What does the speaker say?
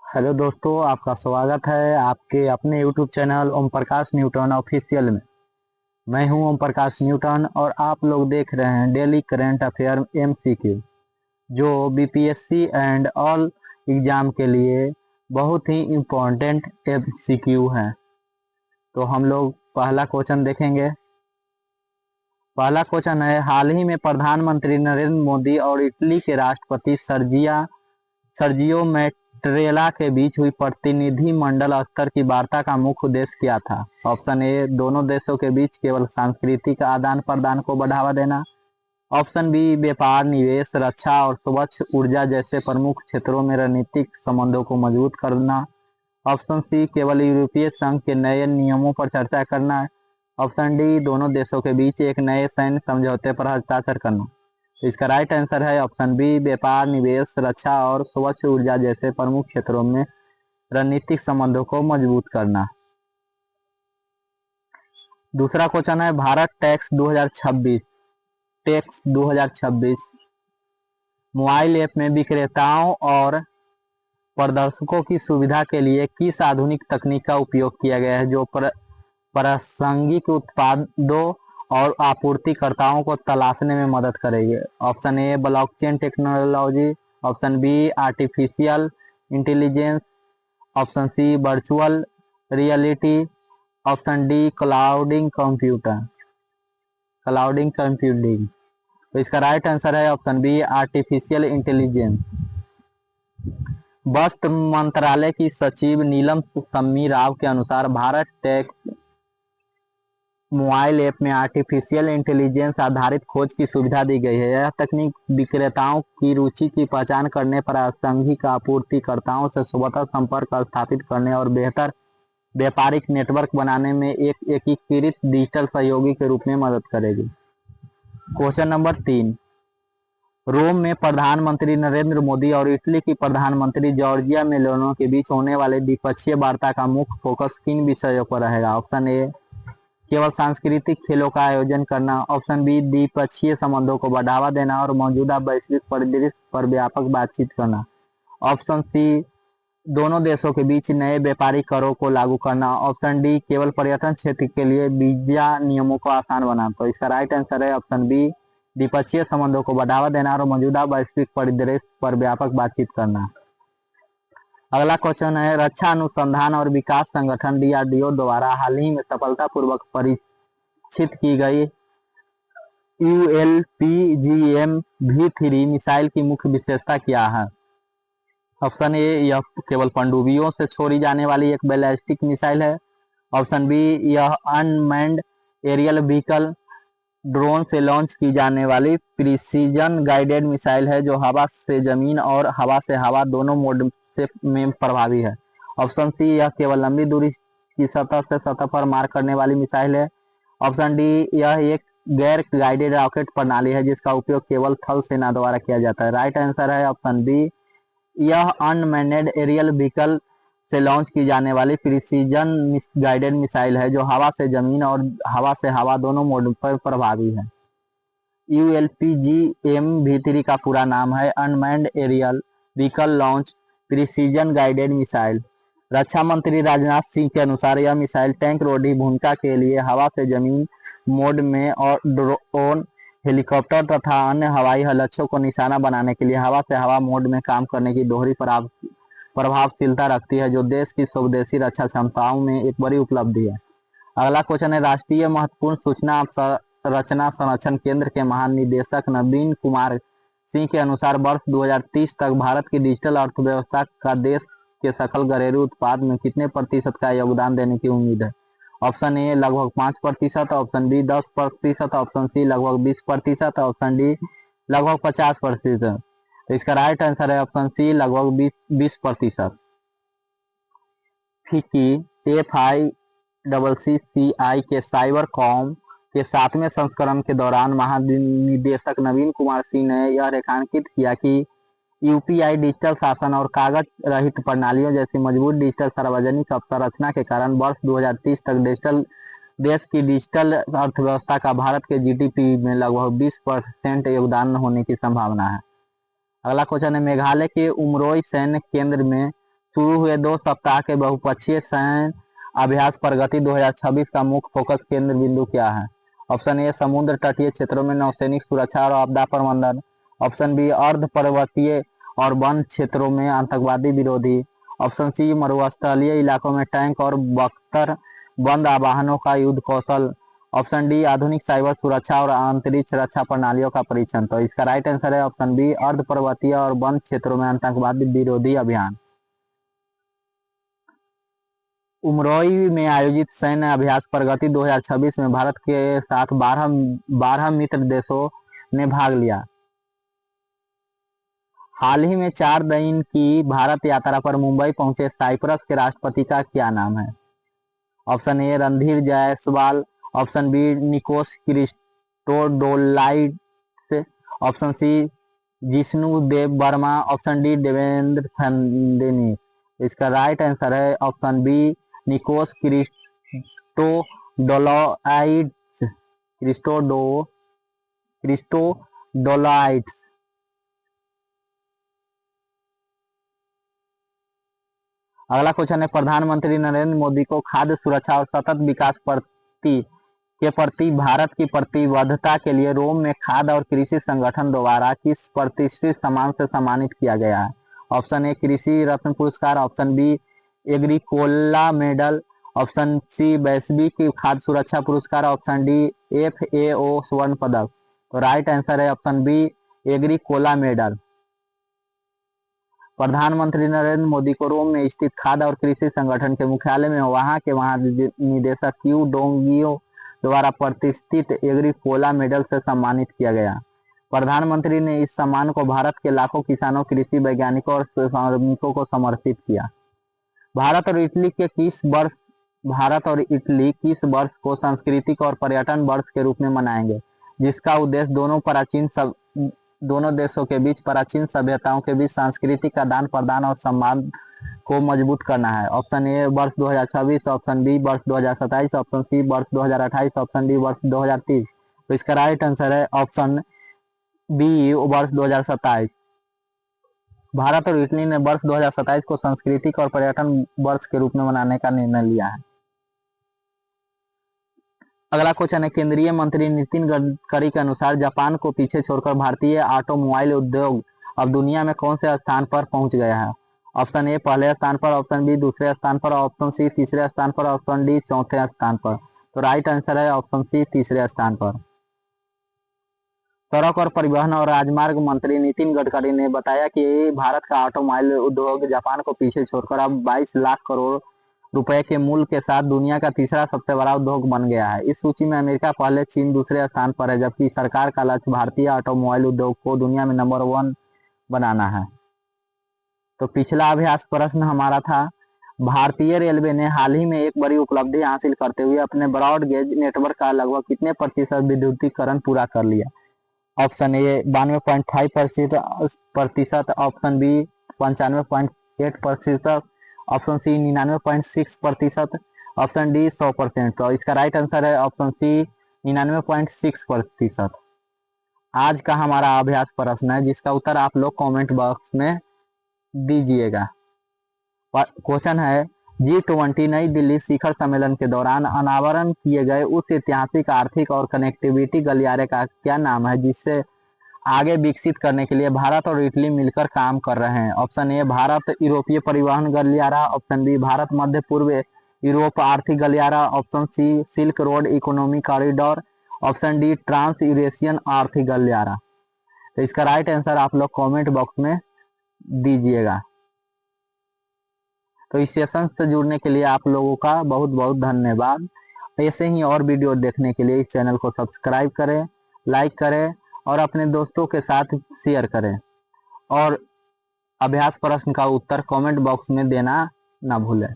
Hello दोस्तों, आपका स्वागत है आपके अपने YouTube channel Om Prakash Newton official में। मैं हूं ओम प्रकाश न्यूटन और आप लोग देख रहे हैं डेली करंट अफेयर एमसीक्यू, जो बीपीएससी एंड ऑल एग्जाम के लिए बहुत ही इम्पोर्टेंट एमसीक्यू हैं। तो हम लोग पहला क्वेश्चन देखेंगे। पहला क्वेश्चन है, हाल ही में प्रधानमंत्री नरेंद्र मोदी और इटली के राष्ट्रपति सर्जियो मैट्रेला के बीच हुई प्रतिनिधिमंडल स्तर की वार्ता का मुख्य उद्देश्य क्या था? ऑप्शन ए, दोनों देशों के बीच केवल सांस्कृतिक आदान प्रदान को बढ़ावा देना। ऑप्शन बी, व्यापार, निवेश, रक्षा और स्वच्छ ऊर्जा जैसे प्रमुख क्षेत्रों में रणनीतिक संबंधों को मजबूत करना। ऑप्शन सी, केवल यूरोपीय संघ के नए नियमों पर चर्चा करना। ऑप्शन डी, दोनों देशों के बीच एक नए सैन्य समझौते पर हस्ताक्षर करना। इसका राइट आंसर है ऑप्शन बी, व्यापार, निवेश, रक्षा और स्वच्छ ऊर्जा जैसे प्रमुख क्षेत्रों में रणनीतिक संबंधों को मजबूत करना। दूसरा क्वेश्चन है, भारत टैक्स 2026 मोबाइल ऐप में विक्रेताओं और प्रदर्शकों की सुविधा के लिए किस आधुनिक तकनीक का उपयोग किया गया है, जो प्रासंगिक उत्पादों और आपूर्तिकर्ताओं को तलाशने में मदद करेगी? Option A, blockchain technology. Option B, artificial intelligence. Option C, virtual reality. Option D, clouding computing. तो इसका राइट आंसर है ऑप्शन बी, आर्टिफिशियल इंटेलिजेंस। वस्त्र मंत्रालय की सचिव नीलम शम्मी राव के अनुसार भारत टैक्स मोबाइल ऐप में आर्टिफिशियल इंटेलिजेंस आधारित खोज की सुविधा दी गई है। यह तकनीक विक्रेताओं की रुचि की पहचान करने, प्रासंगिक आपूर्तिकर्ताओं से स्वतः संपर्क स्थापित करने और बेहतर व्यापारिक नेटवर्क बनाने में एक एकीकृत डिजिटल सहयोगी के रूप में मदद करेगी। क्वेश्चन नंबर 3, रोम में प्रधानमंत्री नरेंद्र मोदी और इटली की प्रधानमंत्री जॉर्जिया मेलोनी के बीच होने वाले द्विपक्षीय वार्ता का मुख्य फोकस किन विषयों पर रहेगा? ऑप्शन ए, केवल सांस्कृतिक खेलों का आयोजन करना। ऑप्शन बी, द्विपक्षीय संबंधों को बढ़ावा देना और मौजूदा वैश्विक परिदृश्य पर व्यापक बातचीत करना। ऑप्शन सी, दोनों देशों के बीच नए व्यापारिक करों को लागू करना। ऑप्शन डी, केवल पर्यटन क्षेत्र के लिए वीजा नियमों को आसान बनाना। तो इसका राइट आंसर है ऑप्शन बी, द्विपक्षीय संबंधों को बढ़ावा देना और मौजूदा वैश्विक परिदृश्य पर व्यापक बातचीत करना। अगला क्वेश्चन है, रक्षा अनुसंधान और विकास संगठन डीआरडीओ द्वारा हाल ही में सफलतापूर्वक परीक्षित की गई ULPGM V3 मिसाइल की मुख्य विशेषता क्या है? ऑप्शन ए, यह केवल पनडुब्बियों से छोड़ी जाने वाली एक बैलिस्टिक मिसाइल है। ऑप्शन बी, यह अनमैन्ड एरियल व्हीकल ड्रोन से लॉन्च की जाने वाली प्रिसीजन गाइडेड मिसाइल है, जो हवा से जमीन और हवा से हवा दोनों मोड में प्रभावी है। ऑप्शन सी, यह केवल लंबी दूरी की सतह से सतह पर मार करने वाली मिसाइल है। ऑप्शन डी, यह एक गैर गाइडेड रॉकेट प्रणाली है जिसका उपयोग केवल थल सेना द्वारा किया जाता है। राइट आंसर है ऑप्शन बी, यह अनमैन्ड एरियल व्हीकल से लॉन्च की जाने वाली प्रिसीजन गाइडेड मिसाइल है, जो हवा से जमीन और हवा से हवा दोनों मोड पर प्रभावी है। ULPGM V3 का पूरा नाम है unmanned aerial vehicle launch precision guided missile. रक्षा मंत्री राजनाथ सिंह के अनुसार यह मिसाइल टैंक रोधी भूमिका के लिए हवा से जमीन मोड में और ड्रोन, हेलीकॉप्टर तथा अन्य हवाई लक्ष्यों को निशाना बनाने के लिए हवा से हवा मोड में काम करने की दोहरी प्रभावशीलता रखती है, जो देश की स्वदेशी रक्षा क्षमताओं में एक बड़ी उपलब्धि है। अगला क्वेश्चन है, राष्ट्रीय महत्वपूर्ण सूचना रचना संरक्षण केंद्र के महानिदेशक नवीन कुमार सिंह के अनुसार वर्ष 2030 तक भारत की डिजिटल अर्थव्यवस्था का देश के सकल घरेलू उत्पाद में कितने प्रतिशत का योगदान देने की उम्मीद है? ऑप्शन ए, लगभग 5%। Option B, 10%। ऑप्शन सी, लगभग 20%। ऑप्शन डी, लगभग 50%। तो इसका राइट आंसर है ऑप्शन सी, लगभग 20%। फिक्की FICCI के साइबर कॉम के 7वें संस्करण के दौरान महानिदेशक नवीन कुमार सिंह ने यह रेखांकित किया कि UPI डिजिटल शासन और कागज रहित प्रणालियों जैसी मजबूत डिजिटल सार्वजनिक अवसंरचना के कारण वर्ष 2030 तक देश की डिजिटल अर्थव्यवस्था का भारत के GDP में लगभग 20% योगदान होने की संभावना है। अगला क्वेश्चन है, मेघालय के उमरोई सैन्य केंद्र में शुरू हुए 2 सप्ताह के बहुपक्षीय सैन्य अभ्यास प्रगति 2026 का मुख्य फोकस केंद्र बिंदु क्या है? ऑप्शन ए समुद्र तटीय क्षेत्रों में नौसैनिक सुरक्षा और आपदा प्रबंधन। ऑप्शन बी अर्ध पर्वतीय और वन क्षेत्रों में आतंकवादी विरोधी। ऑप्शन सी मरुस्थलीय इलाकों में टैंक और बख्तर बंद वाहनों का युद्ध कौशल। ऑप्शन डी आधुनिक साइबर सुरक्षा और अंतरिक्ष रक्षा प्रणालियों का परीक्षण। तो इसका राइट आंसर है ऑप्शन बी अर्ध पर्वतीय और वन क्षेत्रों में आतंकवादी विरोधी अभियान। उमरोई में आयोजित सैन्य अभ्यास प्रगति 2026 में भारत के साथ 12 मित्र देशों ने भाग लिया। हाल ही में 4 दिन की भारत यात्रा पर मुंबई पहुंचे साइप्रस के राष्ट्रपति का क्या नाम है? Option A Randhir Jaiswal. Option B Nikos Christodoulides. Option C Jishnu Dev Varma. Option D Devendra Fadnavis. इसका राइट आंसर है ऑप्शन बी निकोस क्रिस्टोडोलाइड्स। अगला क्वेश्चन है प्रधानमंत्री नरेंद्र मोदी को खाद्य सुरक्षा और सतत विकास के प्रति भारत की प्रतिबद्धता के लिए रोम में खाद्य और कृषि संगठन द्वारा किस प्रतिष्ठित सम्मान से सम्मानित किया गया है? ऑप्शन ए कृषि रत्न पुरस्कार। Option B Agricola medal. Option C वैश्विक खाद्य सुरक्षा पुरस्कार। ऑप्शन डी FAO स्वर्ण पदक। तो राइट आंसर है ऑप्शन बी एग्रीकोला मेडल। प्रधानमंत्री नरेंद्र मोदी को रोम में स्थित खाद्य और कृषि संगठन के मुख्यालय में वहां के महानिदेशक क्यू डोंगियो द्वारा प्रतिष्ठित एग्रीकोला मेडल से सम्मानित किया गया। प्रधानमंत्री ने इस सम्मान को भारत के लाखों किसानों, कृषि वैज्ञानिकों और श्रमिकों को समर्पित किया। भारत और इटली किस वर्ष को सांस्कृतिक और पर्यटन वर्ष के रूप में मनाएंगे, जिसका उद्देश्य दोनों देशों के बीच प्राचीन सभ्यताओं के बीच सांस्कृतिक आदान प्रदान और संवाद को मजबूत करना है? ऑप्शन ए वर्ष 2026। ऑप्शन बी वर्ष 2027। ऑप्शन सी वर्ष 2028। ऑप्शन डी वर्ष 2030। तो इसका राइट आंसर है ऑप्शन बी वर्ष 2027। भारत और इटली ने वर्ष 2027 को सांस्कृतिक और पर्यटन वर्ष के रूप में मनाने का निर्णय लिया है। अगला क्वेश्चन है केंद्रीय मंत्री नितिन गडकरी के अनुसार जापान को पीछे छोड़कर भारतीय ऑटोमोबाइल उद्योग अब दुनिया में कौन से स्थान पर पहुंच गया है? ऑप्शन ए पहले स्थान पर। ऑप्शन बी दूसरे स्थान पर। ऑप्शन सी तीसरे स्थान पर। ऑप्शन डी चौथे स्थान पर। तो राइट आंसर है ऑप्शन सी तीसरे स्थान पर। सड़क और परिवहन और राजमार्ग मंत्री नितिन गडकरी ने बताया कि भारत का ऑटोमोबाइल उद्योग जापान को पीछे छोड़कर अब 22 लाख करोड़ रुपए के मूल्य के साथ दुनिया का तीसरा सबसे बड़ा उद्योग बन गया है। इस सूची में अमेरिका पहले, चीन दूसरे स्थान पर है, जबकि सरकार का लक्ष्य भारतीय ऑटोमोबाइल उद्योग को दुनिया में नंबर 1 बनाना है। तो पिछला अभ्यास प्रश्न हमारा था भारतीय रेलवे ने हाल ही में एक बड़ी उपलब्धि हासिल करते हुए अपने ब्रॉड गेज नेटवर्क का लगभग कितने प्रतिशत विद्युतीकरण पूरा कर लिया? Option A 92.5%। Option B 95.8%। Option C 99.6%। Option D 100%। तो इसका राइट आंसर है ऑप्शन सी 99.6%। आज का हमारा अभ्यास प्रश्न है जिसका उत्तर आप लोग कमेंट बॉक्स में दीजिएगा। क्वेश्चन है G20 नई दिल्ली शिखर सम्मेलन के दौरान अनावरण किए गए उस ऐतिहासिक आर्थिक और कनेक्टिविटी गलियारे का क्या नाम है जिससे आगे विकसित करने के लिए भारत और इटली मिलकर काम कर रहे हैं? ऑप्शन ए भारत यूरोपीय परिवहन गलियारा। ऑप्शन बी भारत मध्य पूर्व यूरोप आर्थिक गलियारा। Option C silk road economic corridor. Option D trans Eurasian आर्थिक गलियारा। तो इसका राइट आंसर आप लोग कमेंट बॉक्स में दीजिएगा। तो इस सेशन से जुड़ने के लिए आप लोगों का बहुत बहुत धन्यवाद। ऐसे ही और वीडियो देखने के लिए इस चैनल को सब्सक्राइब करें, लाइक करें और अपने दोस्तों के साथ शेयर करें। और अभ्यास प्रश्न का उत्तर कमेंट बॉक्स में देना ना भूलें।